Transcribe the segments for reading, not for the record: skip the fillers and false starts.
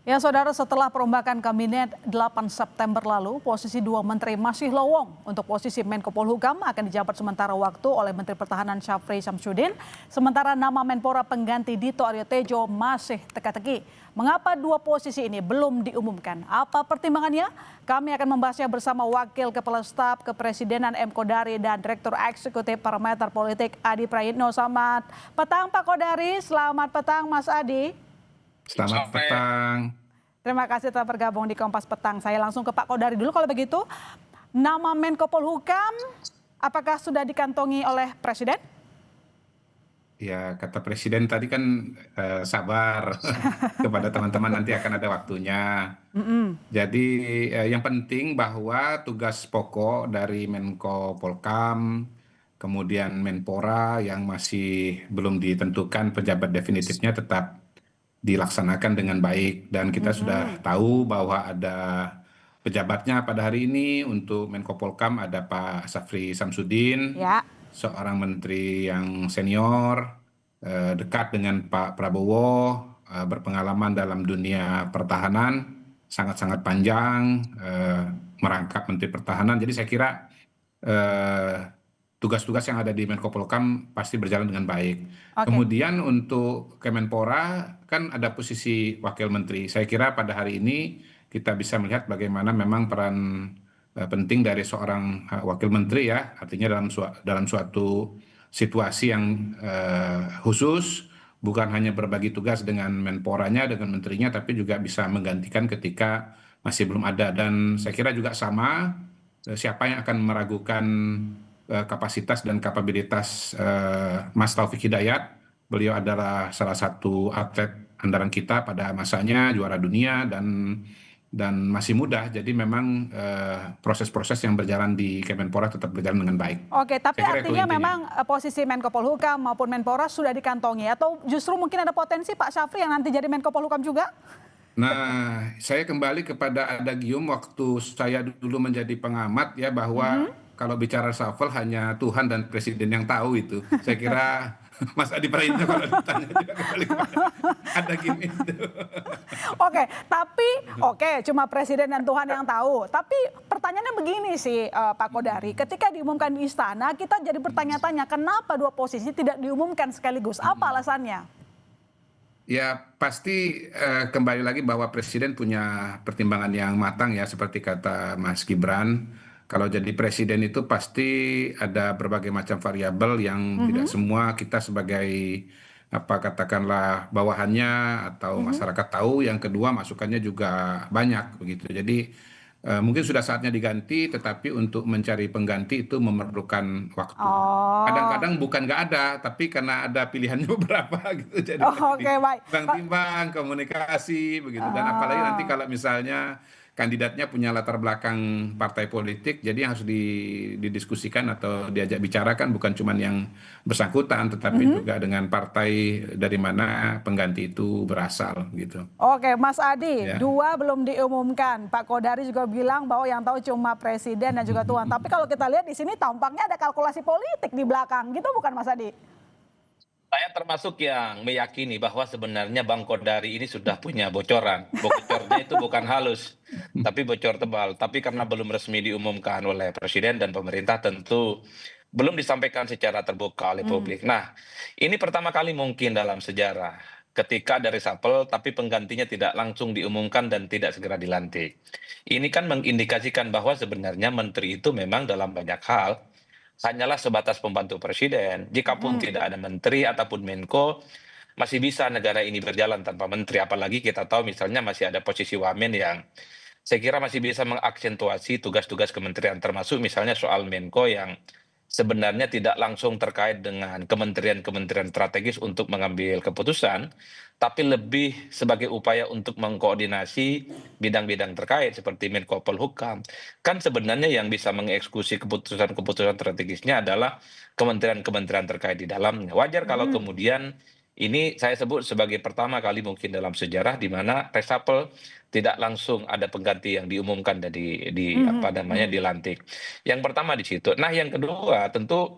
Ya, saudara, setelah perombakan kabinet 8 September lalu, posisi dua menteri masih lowong. Untuk posisi Menko Polhukam akan dijabat sementara waktu oleh Menteri Pertahanan Syafri Samsudin, sementara nama Menpora pengganti Dito Aryo Tejo masih teka-teki. Mengapa dua posisi ini belum diumumkan? Apa pertimbangannya? Kami akan membahasnya bersama Wakil Kepala Staf Kepresidenan M. Kodari dan Direktur Eksekutif Parameter Politik Adi Prayitno. Selamat petang Pak Kodari, selamat petang Mas Adi. Selamat petang. Terima kasih telah bergabung di Kompas Petang. Saya langsung ke Pak Kodari dulu kalau begitu. Nama Menko Polhukam apakah sudah dikantongi oleh Presiden? Ya, kata Presiden tadi kan sabar kepada teman-teman, nanti akan ada waktunya. Jadi yang penting bahwa tugas pokok dari Menko Polkam, kemudian Menpora yang masih belum ditentukan pejabat definitifnya tetap dilaksanakan dengan baik, dan kita sudah tahu bahwa ada pejabatnya pada hari ini. Untuk Menko Polkam ada Pak Syafri Samsudin, Ya. seorang menteri yang senior, dekat dengan Pak Prabowo, berpengalaman dalam dunia pertahanan, sangat-sangat panjang, merangkap Menteri Pertahanan. Jadi saya kira tugas-tugas yang ada di Menko Polhukam pasti berjalan dengan baik. Kemudian untuk Kemenpora kan ada posisi wakil menteri. Saya kira pada hari ini kita bisa melihat bagaimana memang peran penting dari seorang wakil menteri, ya, artinya dalam suatu situasi yang khusus, bukan hanya berbagi tugas dengan Menporanya, dengan menterinya, tapi juga bisa menggantikan ketika masih belum ada. Dan saya kira juga sama, siapa yang akan meragukan kapasitas dan kapabilitas Mas Taufik Hidayat. Beliau adalah salah satu atlet andalan kita pada masanya, juara dunia, dan masih muda. Jadi memang proses-proses yang berjalan di Kemenpora tetap berjalan dengan baik. Oke, tapi artinya memang posisi Menko Polhukam maupun Menpora sudah dikantongi, atau justru mungkin ada potensi Pak Syafri yang nanti jadi Menko Polhukam juga? Nah, saya kembali kepada adagium waktu saya dulu menjadi pengamat, ya, bahwa kalau bicara reshuffle hanya Tuhan dan Presiden yang tahu itu. Saya kira Mas Adi Prayitno kalau ditanya juga kembali kepada adagium itu. Oke, cuma Presiden dan Tuhan yang tahu. Tapi pertanyaannya begini sih Pak Kodari, ketika diumumkan di istana kita jadi bertanya-tanya kenapa dua posisi tidak diumumkan sekaligus? Apa alasannya? Ya, pasti kembali lagi bahwa Presiden punya pertimbangan yang matang, ya, seperti kata Mas Gibran. Kalau jadi Presiden itu pasti ada berbagai macam variabel yang tidak semua kita sebagai katakanlah bawahannya atau masyarakat tahu. Yang kedua, masukannya juga banyak begitu. Jadi mungkin sudah saatnya diganti, tetapi untuk mencari pengganti itu memerlukan waktu. Kadang-kadang bukan nggak ada, tapi karena ada pilihannya beberapa gitu. Jadi baik. timbang-timbang komunikasi begitu. Dan apalagi nanti kalau misalnya kandidatnya punya latar belakang partai politik, jadi yang harus didiskusikan atau diajak bicarakan bukan cuma yang bersangkutan, tetapi juga dengan partai dari mana pengganti itu berasal gitu. Oke, Mas Adi, dua belum diumumkan. Pak Kodari juga bilang bahwa yang tahu cuma Presiden dan juga Tuhan. Tapi kalau kita lihat di sini tampaknya ada kalkulasi politik di belakang, gitu bukan Mas Adi? Saya termasuk yang meyakini bahwa sebenarnya Bang Kodari ini sudah punya bocoran. Bocornya itu bukan halus, tapi bocor tebal. Tapi karena belum resmi diumumkan oleh Presiden dan pemerintah, tentu belum disampaikan secara terbuka oleh publik. Nah, ini pertama kali mungkin dalam sejarah ketika ada reshuffle tapi penggantinya tidak langsung diumumkan dan tidak segera dilantik. Ini kan mengindikasikan bahwa sebenarnya menteri itu memang dalam banyak hal hanyalah sebatas pembantu presiden. Jikapun tidak ada menteri ataupun Menko, masih bisa negara ini berjalan tanpa menteri. Apalagi kita tahu misalnya masih ada posisi wamen yang saya kira masih bisa mengaksentuasi tugas-tugas kementerian, termasuk misalnya soal Menko yang sebenarnya tidak langsung terkait dengan kementerian-kementerian strategis untuk mengambil keputusan, tapi lebih sebagai upaya untuk mengkoordinasi bidang-bidang terkait seperti Menko Polhukam. Kan sebenarnya yang bisa mengeksekusi keputusan-keputusan strategisnya adalah kementerian-kementerian terkait di dalamnya. Wajar kalau kemudian ini saya sebut sebagai pertama kali mungkin dalam sejarah di mana reshuffle tidak langsung ada pengganti yang diumumkan dilantik. Yang pertama di situ. Nah, yang kedua tentu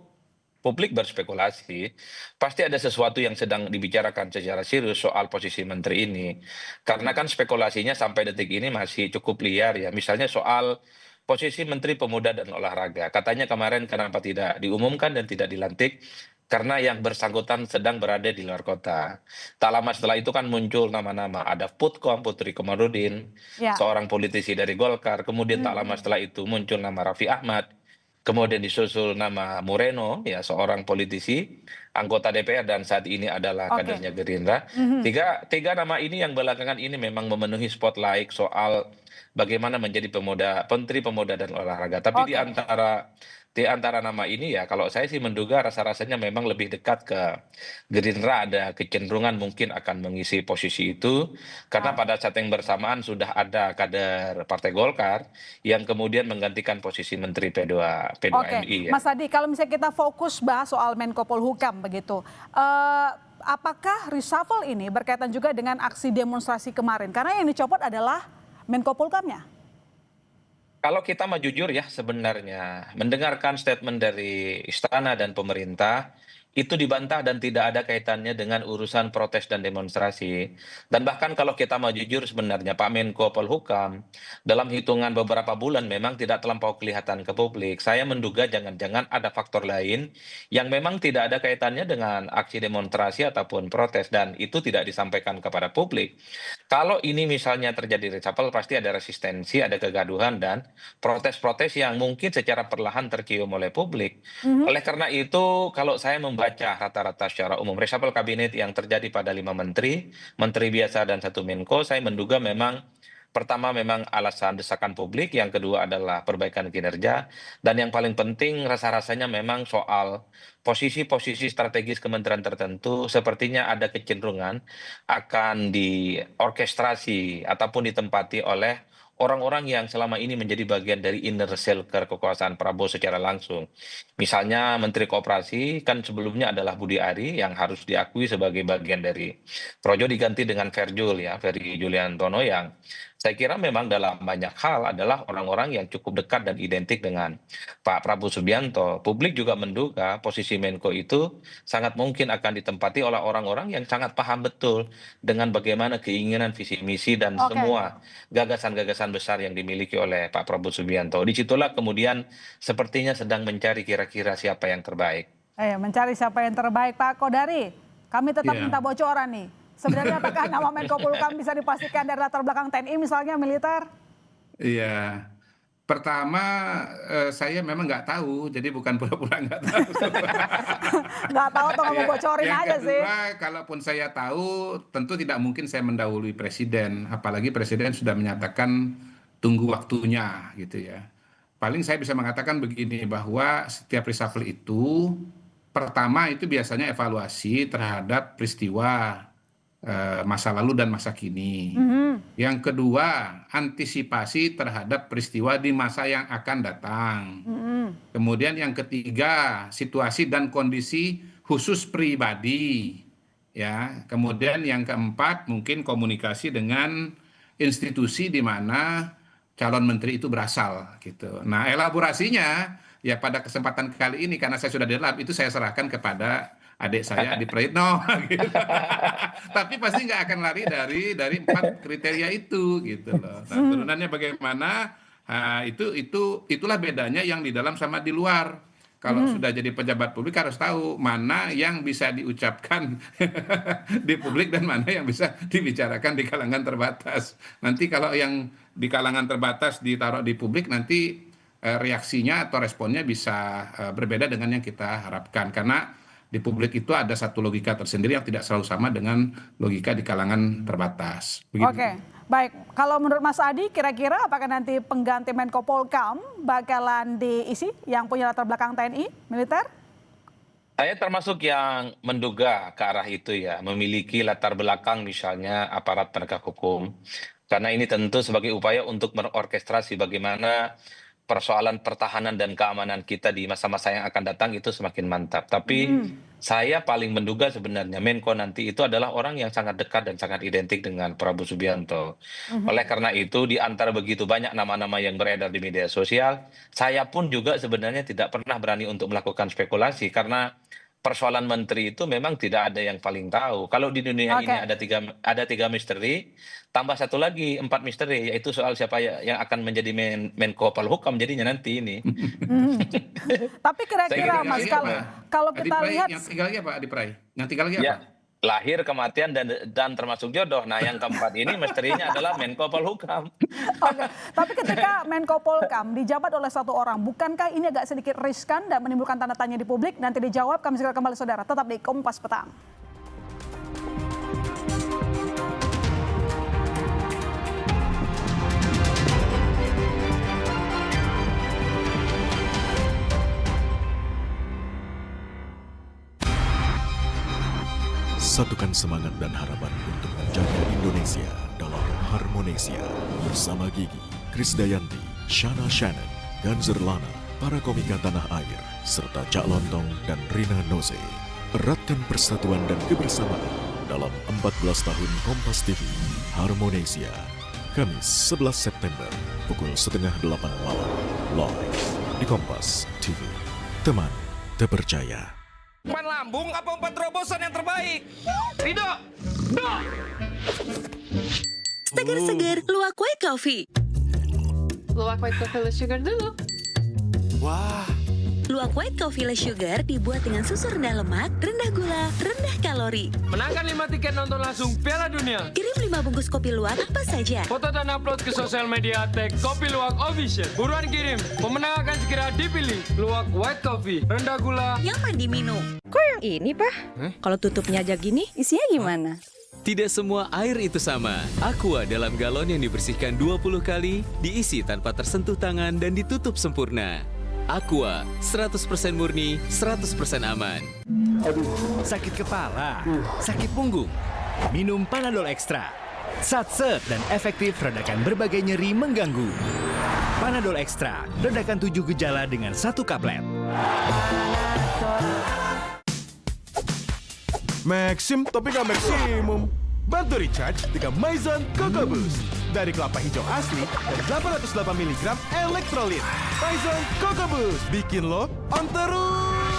publik berspekulasi, pasti ada sesuatu yang sedang dibicarakan secara serius soal posisi menteri ini. Karena kan spekulasinya sampai detik ini masih cukup liar ya. Misalnya soal posisi Menteri Pemuda dan Olahraga. Katanya kemarin kenapa tidak diumumkan dan tidak dilantik? Karena yang bersangkutan sedang berada di luar kota. Tak lama setelah itu kan muncul nama-nama. Ada Putkom, Putri Komarudin, Ya. seorang politisi dari Golkar. Kemudian tak lama Mhm. setelah itu muncul nama Raffi Ahmad. Kemudian disusul nama Moreno, ya seorang politisi, anggota DPR dan saat ini adalah Oke. kadernya Gerindra. Mhm. Tiga nama ini yang belakangan ini memang memenuhi spotlight soal bagaimana menjadi Menteri Pemuda dan Olahraga. Tapi Oke. di antara nama ini ya kalau saya sih menduga rasa-rasanya memang lebih dekat ke Gerindra, ada kecenderungan mungkin akan mengisi posisi itu karena Baik. pada saat yang bersamaan sudah ada kader Partai Golkar yang kemudian menggantikan posisi Menteri Oke, P2MI ya. Mas Adi, kalau misalnya kita fokus bahas soal Menko Polhukam begitu, apakah reshuffle ini berkaitan juga dengan aksi demonstrasi kemarin? Karena yang dicopot adalah Menko Polhukamnya. Kalau kita mau jujur ya sebenarnya mendengarkan statement dari istana dan pemerintah itu dibantah dan tidak ada kaitannya dengan urusan protes dan demonstrasi. Dan bahkan kalau kita mau jujur sebenarnya Pak Menko Polhukam dalam hitungan beberapa bulan memang tidak terlampau kelihatan ke publik. Saya menduga jangan-jangan ada faktor lain yang memang tidak ada kaitannya dengan aksi demonstrasi ataupun protes dan itu tidak disampaikan kepada publik. Kalau ini misalnya terjadi reshuffle pasti ada resistensi, ada kegaduhan dan protes-protes yang mungkin secara perlahan tercium oleh publik. Mhm. Oleh karena itu, kalau saya membaca rata-rata secara umum reshuffle kabinet yang terjadi pada 5 menteri, menteri biasa dan 1 Menko, saya menduga memang pertama memang alasan desakan publik, yang kedua adalah perbaikan kinerja, dan yang paling penting rasa-rasanya memang soal posisi-posisi strategis kementerian tertentu sepertinya ada kecenderungan akan diorkestrasi ataupun ditempati oleh orang-orang yang selama ini menjadi bagian dari inner circle kekuasaan Prabowo secara langsung. Misalnya Menteri Koperasi kan sebelumnya adalah Budi Ari yang harus diakui sebagai bagian dari Projo diganti dengan Ferjul ya, Ferry Juliantono yang saya kira memang dalam banyak hal adalah orang-orang yang cukup dekat dan identik dengan Pak Prabowo Subianto. Publik juga menduga posisi Menko itu sangat mungkin akan ditempati oleh orang-orang yang sangat paham betul dengan bagaimana keinginan visi misi dan Oke. semua gagasan-gagasan besar yang dimiliki oleh Pak Prabowo Subianto. Disitulah kemudian sepertinya sedang mencari kira-kira siapa yang terbaik. Mencari siapa yang terbaik, Pak Kodari. Kami tetap Iya, minta bocoran nih. Sebenarnya apakah nama Menko Polhukam bisa dipastikan dari latar belakang TNI misalnya militer? iya. Pertama, saya memang nggak tahu, jadi bukan pura-pura nggak tahu. Nggak tahu atau nggak mau Iya. bocorin Yang aja sih. kedua, kalaupun saya tahu, tentu tidak mungkin saya mendahului presiden, apalagi presiden sudah menyatakan tunggu waktunya, gitu ya. Paling saya bisa mengatakan begini, bahwa setiap reshuffle itu, pertama itu biasanya evaluasi terhadap peristiwa masa lalu dan masa kini. Mhm. Yang kedua, antisipasi terhadap peristiwa di masa yang akan datang. Mhm. Kemudian yang ketiga, situasi dan kondisi khusus pribadi. Ya, kemudian yang keempat mungkin komunikasi dengan institusi di mana calon menteri itu berasal gitu. Nah, elaborasinya ya pada kesempatan kali ini karena saya sudah di dalam itu saya serahkan kepada adik saya Adi Praitno gitu. Tapi pasti nggak akan lari dari empat kriteria itu gitu loh. Nah, turunannya bagaimana? Nah, itulah bedanya yang di dalam sama di luar. Kalau Mhm. sudah jadi pejabat publik harus tahu mana yang bisa diucapkan di publik dan mana yang bisa dibicarakan di kalangan terbatas. Nanti kalau yang di kalangan terbatas ditaruh di publik nanti reaksinya atau responnya bisa berbeda dengan yang kita harapkan. Karena di publik itu ada satu logika tersendiri yang tidak selalu sama dengan logika di kalangan terbatas. Begitu. Oke, baik. Kalau menurut Mas Adi, kira-kira apakah nanti pengganti Menko Polhukam bakalan diisi yang punya latar belakang TNI, militer? Saya termasuk yang menduga ke arah itu ya, memiliki latar belakang misalnya aparat penegak hukum. Karena ini tentu sebagai upaya untuk merorkestrasi bagaimana persoalan pertahanan dan keamanan kita di masa-masa yang akan datang itu semakin mantap. Tapi saya paling menduga sebenarnya Menko nanti itu adalah orang yang sangat dekat dan sangat identik dengan Prabowo Subianto. Oleh karena itu, di antara begitu banyak nama-nama yang beredar di media sosial, saya pun juga sebenarnya tidak pernah berani untuk melakukan spekulasi karena persoalan menteri itu memang tidak ada yang paling tahu. Kalau di dunia ini Oke. ada tiga misteri, tambah satu lagi 4 misteri, yaitu soal siapa yang akan menjadi Menko Polhukam jadinya nanti ini. Tapi Saya kira-kira kira Mas, gitu, kalau Adi kita Pray, lihat yang tiga lagi apa Adi Pray? Yang tiga lagi apa? Ya, lahir, kematian, dan termasuk jodoh. Nah, yang keempat ini misterinya adalah Menko Polhukam. Oke, tapi ketika Menko Polkam dijabat oleh satu orang, bukankah ini agak sedikit riskan dan menimbulkan tanda tanya di publik? Nanti dijawab, kami segera kembali saudara. Tetap di Kompas Petang. Satukan semangat dan harapan untuk menjaga Indonesia dalam Harmonesia bersama Gigi, Krisdayanti, Shana Shannon, Ganzer Lana, para komika tanah air, serta Cak Lontong dan Rina Nose. Eratkan persatuan dan kebersamaan dalam 14 tahun Kompas TV Harmonesia. Kamis 11 September pukul 7:30 malam live di Kompas TV. Teman terpercaya. Umpan lambung apa umpan terobosan yang terbaik? Rido! Do! Seger-seger, luwak white coffee. Luwak white coffee less sugar dulu. Wah, Luwak white coffee less sugar dibuat dengan susu rendah lemak, rendah gula, rendah kalori. Menangkan 5 tiket nonton langsung Piala Dunia. Kirim 5 bungkus kopi luwak apa saja. Foto dan upload ke sosial media tag Kopi Luwak Official. Buruan kirim, pemenang akan segera dipilih. Luwak white coffee, rendah gula. Nyaman diminum. Kok yang ini, Pak? Kalau tutupnya aja gini, isinya gimana? Tidak semua air itu sama. Aqua dalam galon yang dibersihkan 20 kali, diisi tanpa tersentuh tangan dan ditutup sempurna. Aqua, 100% murni, 100% aman. Sakit kepala, sakit punggung, minum Panadol Extra. Satset dan efektif redakan berbagai nyeri mengganggu. Panadol Extra, redakan 7 gejala dengan 1 kaplet. Maxim tapi nggak maksimum. Bantu recharge dengan Maison Coco Boost. Dari kelapa hijau asli dan 808 mg elektrolit. Maison Coco Boost bikin lo on terus.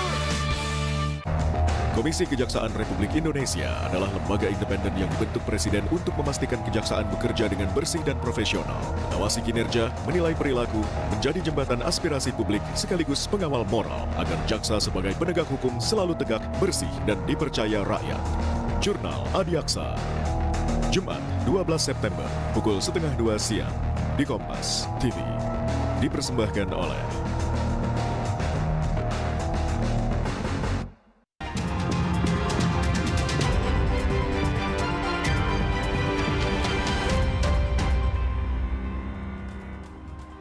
Komisi Kejaksaan Republik Indonesia adalah lembaga independen yang dibentuk Presiden untuk memastikan kejaksaan bekerja dengan bersih dan profesional, mengawasi kinerja, menilai perilaku, menjadi jembatan aspirasi publik sekaligus pengawal moral agar jaksa sebagai penegak hukum selalu tegak, bersih, dan dipercaya rakyat. Jurnal Adiaksa, Jumat 12 September pukul 1:30 siang di Kompas TV. Dipersembahkan oleh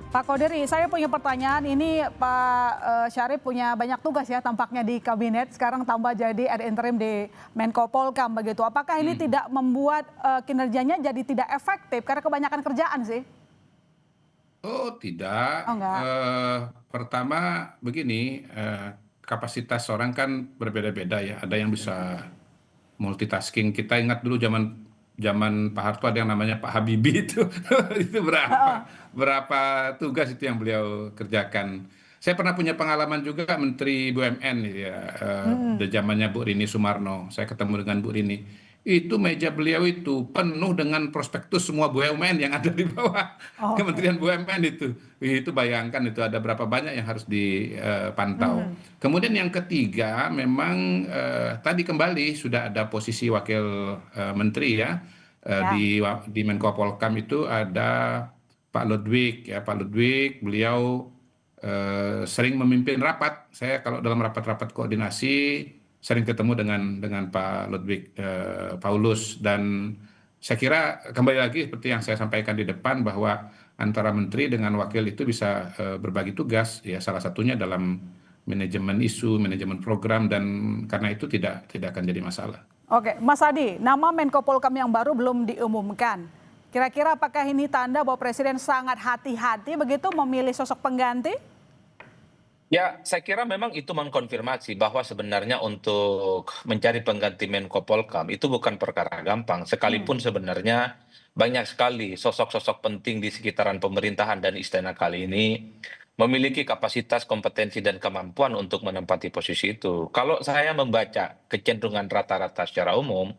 Pak Koderi, saya punya pertanyaan. Ini Pak Syarif punya banyak tugas ya tampaknya di kabinet. Sekarang tambah jadi ad interim di Menko Polkam begitu. Apakah ini tidak membuat kinerjanya jadi tidak efektif karena kebanyakan kerjaan sih? Oh tidak. Oh, enggak. Pertama begini, kapasitas orang kan berbeda-beda ya. Ada yang bisa multitasking. Kita ingat dulu zaman Pak Harto ada yang namanya Pak Habibie itu. Itu berapa tugas itu yang beliau kerjakan. Saya pernah punya pengalaman juga Menteri BUMN gitu ya. Di zamannya Bu Rini Sumarno. Saya ketemu dengan Bu Rini. Itu meja beliau itu penuh dengan prospektus semua BUMN yang ada di bawah Kementerian BUMN itu. Itu bayangkan itu ada berapa banyak yang harus dipantau. Kemudian yang ketiga memang tadi kembali sudah ada posisi wakil menteri ya. Di Menko Polkam itu ada Pak Ludwig ya. Pak Ludwig beliau sering memimpin rapat. Saya kalau dalam rapat-rapat koordinasi sering ketemu dengan Pak Ludwig Paulus, dan saya kira kembali lagi seperti yang saya sampaikan di depan bahwa antara menteri dengan wakil itu bisa berbagi tugas ya, salah satunya dalam manajemen isu, manajemen program, dan karena itu tidak akan jadi masalah. Oke, Mas Adi, nama Menko Polkam yang baru belum diumumkan. Kira-kira apakah ini tanda bahwa Presiden sangat hati-hati begitu memilih sosok pengganti? Ya, saya kira memang itu mengkonfirmasi bahwa sebenarnya untuk mencari pengganti Menko Polhukam itu bukan perkara gampang. Sekalipun sebenarnya banyak sekali sosok-sosok penting di sekitaran pemerintahan dan istana kali ini memiliki kapasitas, kompetensi, dan kemampuan untuk menempati posisi itu. Kalau saya membaca kecenderungan rata-rata secara umum,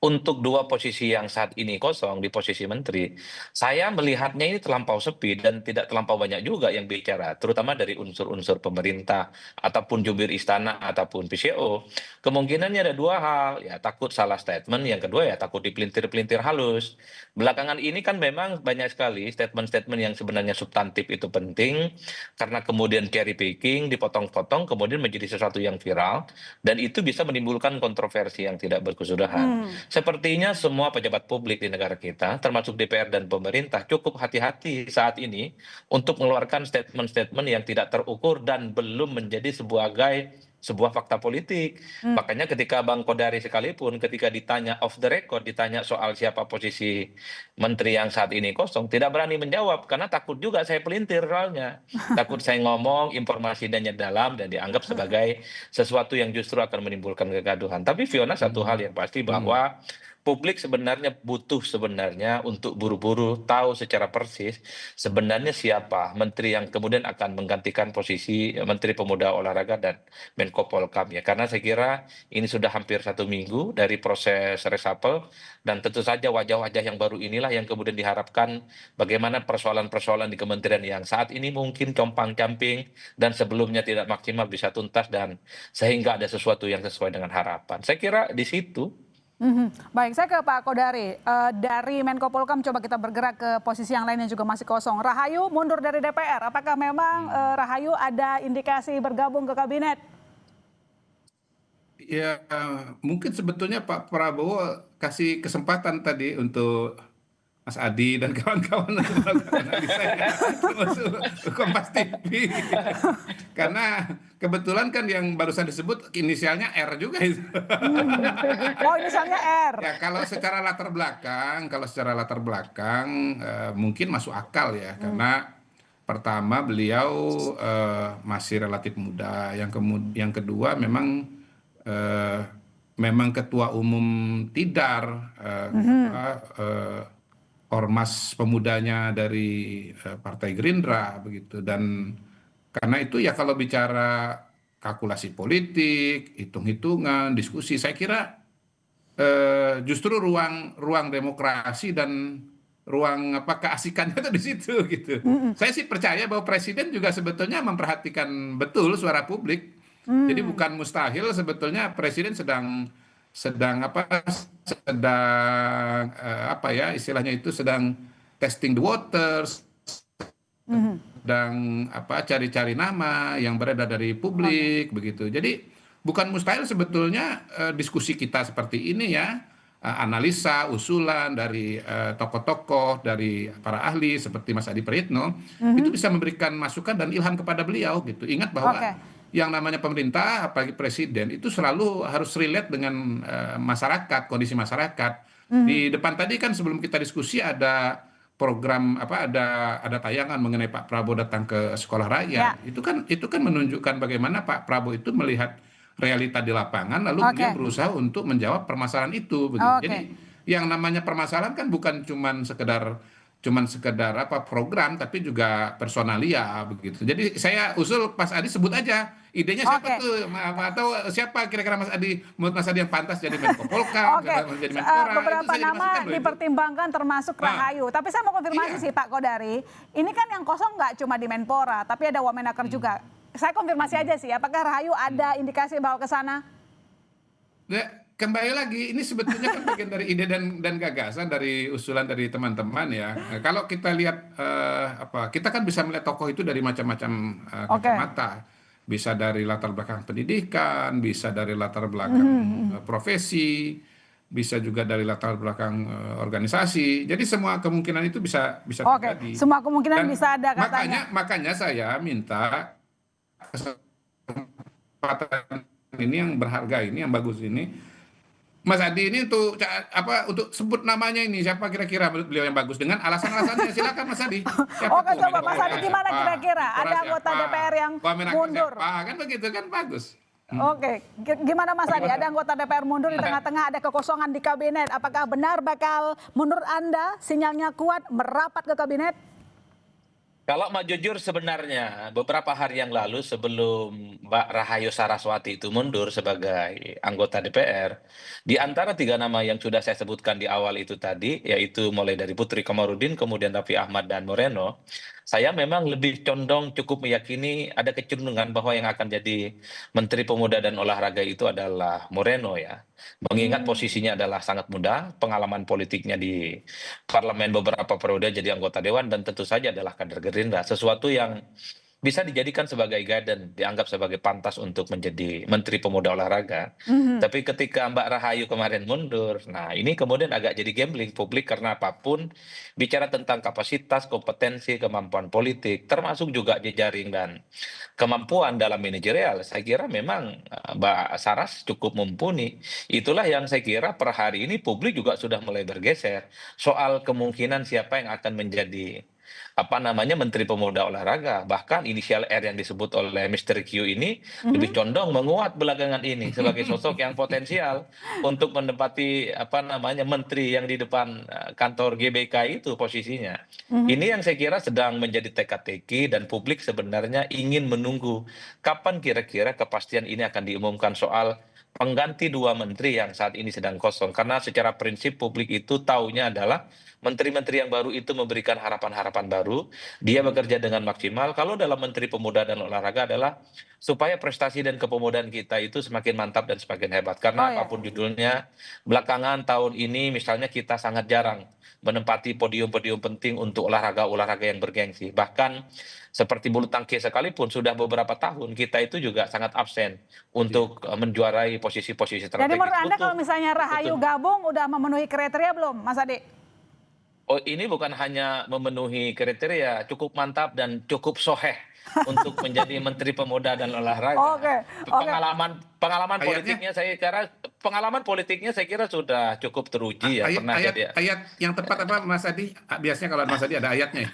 untuk dua posisi yang saat ini kosong di posisi menteri, saya melihatnya ini terlampau sepi dan tidak terlampau banyak juga yang bicara, terutama dari unsur-unsur pemerintah, ataupun jubir istana, ataupun PCO. Kemungkinannya ada dua hal, ya takut salah statement, yang kedua ya takut dipelintir-pelintir halus. Belakangan ini kan memang banyak sekali statement-statement yang sebenarnya substantif itu penting, karena kemudian cherry picking, dipotong-potong, kemudian menjadi sesuatu yang viral, dan itu bisa menimbulkan kontroversi yang tidak berkesudahan. Sepertinya semua pejabat publik di negara kita, termasuk DPR dan pemerintah, cukup hati-hati saat ini untuk mengeluarkan statement-statement yang tidak terukur dan belum menjadi sebuah fakta politik. Makanya ketika Bang Kodari sekalipun ketika ditanya off the record, ditanya soal siapa posisi menteri yang saat ini kosong, tidak berani menjawab karena takut juga saya pelintir soalnya. Takut saya ngomong informasinya dalam dan dianggap sebagai sesuatu yang justru akan menimbulkan kegaduhan. Tapi Fiona, satu hal yang pasti bahwa publik sebenarnya butuh sebenarnya untuk buru-buru tahu secara persis sebenarnya siapa menteri yang kemudian akan menggantikan posisi Menteri Pemuda Olahraga dan Menko Polhukam ya. Karena saya kira ini sudah hampir 1 minggu dari proses reshuffle dan tentu saja wajah-wajah yang baru inilah yang kemudian diharapkan bagaimana persoalan-persoalan di kementerian yang saat ini mungkin compang-camping dan sebelumnya tidak maksimal bisa tuntas dan sehingga ada sesuatu yang sesuai dengan harapan. Saya kira di situ. Baik, saya ke Pak Kodari. Dari Menko Polhukam coba kita bergerak ke posisi yang lain yang juga masih kosong. Rahayu mundur dari DPR. Apakah memang Rahayu ada indikasi bergabung ke kabinet? Ya, mungkin sebetulnya Pak Prabowo kasih kesempatan tadi untuk Mas Adi dan kawan-kawan untuk melakukan analisanya termasuk Kompas TV. Karena kebetulan kan yang barusan disebut inisialnya R juga itu. Oh, inisialnya R. Ya, kalau secara latar belakang mungkin masuk akal ya, karena pertama beliau masih relatif muda, yang kedua memang ketua umum Tidar, ormas pemudanya dari Partai Gerindra begitu, dan karena itu ya kalau bicara kalkulasi politik, hitung-hitungan, diskusi, saya kira justru ruang demokrasi dan ruang keasikannya itu di situ gitu. Saya sih percaya bahwa presiden juga sebetulnya memperhatikan betul suara publik. Jadi bukan mustahil sebetulnya presiden sedang istilahnya itu sedang testing the waters, sedang cari-cari nama yang beredar dari publik begitu. Jadi bukan mustahil sebetulnya diskusi kita seperti ini ya, analisa, usulan dari tokoh-tokoh, dari para ahli seperti Mas Adi Prayitno, itu bisa memberikan masukan dan ilham kepada beliau gitu. Ingat bahwa yang namanya pemerintah, apalagi presiden, itu selalu harus relate dengan masyarakat, kondisi masyarakat. Di depan tadi kan sebelum kita diskusi ada program ada tayangan mengenai Pak Prabowo datang ke sekolah rakyat. Itu kan menunjukkan bagaimana Pak Prabowo itu melihat realita di lapangan, lalu beliau berusaha untuk menjawab permasalahan itu. Jadi yang namanya permasalahan kan bukan cuman sekedar program, tapi juga personalia begitu. Jadi saya usul Mas Adi sebut aja idenya siapa tuh, atau siapa kira-kira Mas Adi, menurut Mas Adi yang pantas jadi Menko Polhukam, jadi Menpora. Beberapa nama dipertimbangkan termasuk Rahayu. Tapi saya mau konfirmasi sih Pak Kodari, ini kan yang kosong nggak cuma di Menpora, tapi ada Wamenaker juga. Saya konfirmasi aja sih, apakah Rahayu ada indikasi bahwa ke sana? Kembali lagi, ini sebetulnya kan bagian dari ide dan gagasan dari usulan dari teman-teman ya. Kalau kita lihat kita kan bisa melihat tokoh itu dari macam-macam kacamata. Bisa dari latar belakang pendidikan, bisa dari latar belakang profesi, bisa juga dari latar belakang organisasi. Jadi semua kemungkinan itu bisa terjadi. Semua kemungkinan bisa ada katanya. Makanya saya minta kesempatan ini yang berharga ini, yang bagus ini, Mas Adi ini untuk untuk sebut namanya ini siapa kira-kira menurut beliau yang bagus dengan alasan-alasannya, silakan Mas Adi. Oke, coba Mas Adi gimana kira-kira? Ada anggota DPR yang mundur? Kan begitu kan bagus. Oke, gimana Mas Adi? Ada anggota DPR mundur di tengah-tengah ada kekosongan di kabinet. Apakah benar bakal menurut Anda sinyalnya kuat merapat ke kabinet? Kalau mau jujur sebenarnya beberapa hari yang lalu sebelum Mbak Rahayu Saraswati itu mundur sebagai anggota DPR, di antara 3 nama yang sudah saya sebutkan di awal itu tadi, yaitu mulai dari Putri Komarudin, kemudian Raffi Ahmad dan Moreno, saya memang lebih condong cukup meyakini ada kecenderungan bahwa yang akan jadi Menteri Pemuda dan Olahraga itu adalah Moreno ya. Mengingat posisinya adalah sangat muda, pengalaman politiknya di parlemen beberapa periode jadi anggota dewan dan tentu saja adalah kader Gerindra, sesuatu yang bisa dijadikan sebagai guidance, dianggap sebagai pantas untuk menjadi Menteri Pemuda Olahraga. Tapi ketika Mbak Rahayu kemarin mundur, nah ini kemudian agak jadi gambling publik karena apapun bicara tentang kapasitas, kompetensi, kemampuan politik, termasuk juga jejaring dan kemampuan dalam manajerial, saya kira memang Mbak Saras cukup mumpuni. Itulah yang saya kira per hari ini publik juga sudah mulai bergeser soal kemungkinan siapa yang akan menjadi Menteri Pemuda Olahraga. Bahkan inisial R yang disebut oleh Mr. Q ini lebih condong menguat belakangan ini sebagai sosok yang potensial untuk menempati menteri yang di depan kantor GBK itu posisinya. Ini yang saya kira sedang menjadi teka-teki dan publik sebenarnya ingin menunggu kapan kira-kira kepastian ini akan diumumkan soal pengganti 2 menteri yang saat ini sedang kosong. Karena secara prinsip publik itu taunya adalah menteri-menteri yang baru itu memberikan harapan-harapan baru, dia bekerja dengan maksimal. Kalau dalam Menteri Pemuda dan Olahraga adalah supaya prestasi dan kepemudaan kita itu semakin mantap dan semakin hebat. Karena apapun judulnya, belakangan tahun ini misalnya kita sangat jarang menempati podium-podium penting untuk olahraga-olahraga yang bergengsi. Bahkan seperti bulu tangkis sekalipun sudah beberapa tahun kita itu juga sangat absen untuk menjuarai posisi-posisi strategis. Jadi menurut Anda kalau misalnya Rahayu gabung udah memenuhi kriteria belum, Mas Adi? Oh, ini bukan hanya memenuhi kriteria, cukup mantap dan cukup soheh untuk menjadi Menteri Pemuda dan Olahraga. Pengalaman politiknya saya kira sudah cukup teruji ya. Ayat yang tepat apa Mas Adi? Biasanya kalau Mas Adi ada ayatnya.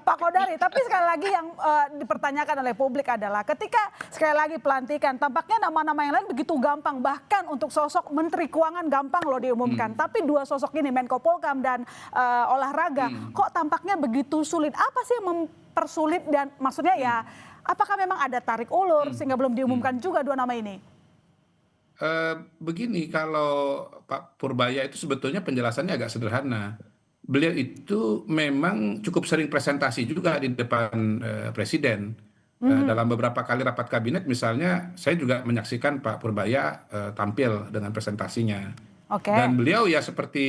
Pak Kodari, tapi sekali lagi yang dipertanyakan oleh publik adalah ketika sekali lagi pelantikan, tampaknya nama-nama yang lain begitu gampang, bahkan untuk sosok Menteri Keuangan gampang loh diumumkan. Tapi 2 sosok ini, Menko Polhukam dan Olahraga, kok tampaknya begitu sulit? Apa sih yang mempersulit dan maksudnya ya, apakah memang ada tarik ulur sehingga belum diumumkan juga 2 nama ini? Begini, kalau Pak Purbaya itu sebetulnya penjelasannya agak sederhana. Beliau itu memang cukup sering presentasi juga di depan presiden. Dalam beberapa kali rapat kabinet misalnya, saya juga menyaksikan Pak Purbaya tampil dengan presentasinya. Dan beliau ya seperti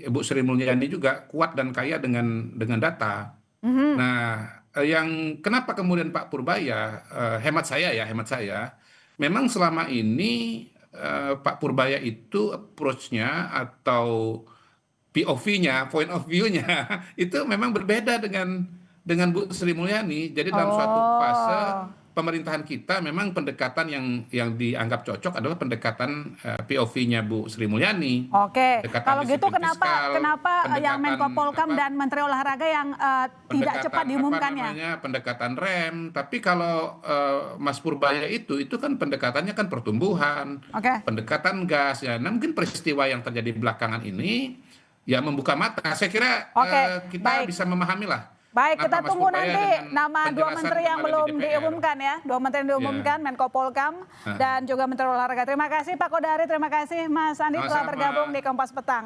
Bu Sri Mulyani juga kuat dan kaya dengan data. Nah, yang kenapa kemudian Pak Purbaya, hemat saya, memang selama ini Pak Purbaya itu approach-nya atau POV-nya, point of view-nya itu memang berbeda dengan Bu Sri Mulyani. Jadi dalam suatu fase pemerintahan kita memang pendekatan yang dianggap cocok adalah pendekatan POV-nya Bu Sri Mulyani. Kalau gitu kenapa yang Menko Polhukam dan Menteri Olahraga yang tidak cepat diumumkannya? Pendekatan rem. Tapi kalau Mas Purbaya itu kan pendekatannya kan pertumbuhan, pendekatan gas ya. Nah, mungkin peristiwa yang terjadi belakangan ini ya membuka mata. Saya kira kita bisa memahami lah. Baik, kita tunggu nanti nama 2 menteri yang belum diumumkan ya. 2 menteri yang diumumkan, Menko Polhukam dan juga Menteri Olahraga. Terima kasih Pak Kodari, terima kasih Mas Andi telah bergabung di Kompas Petang.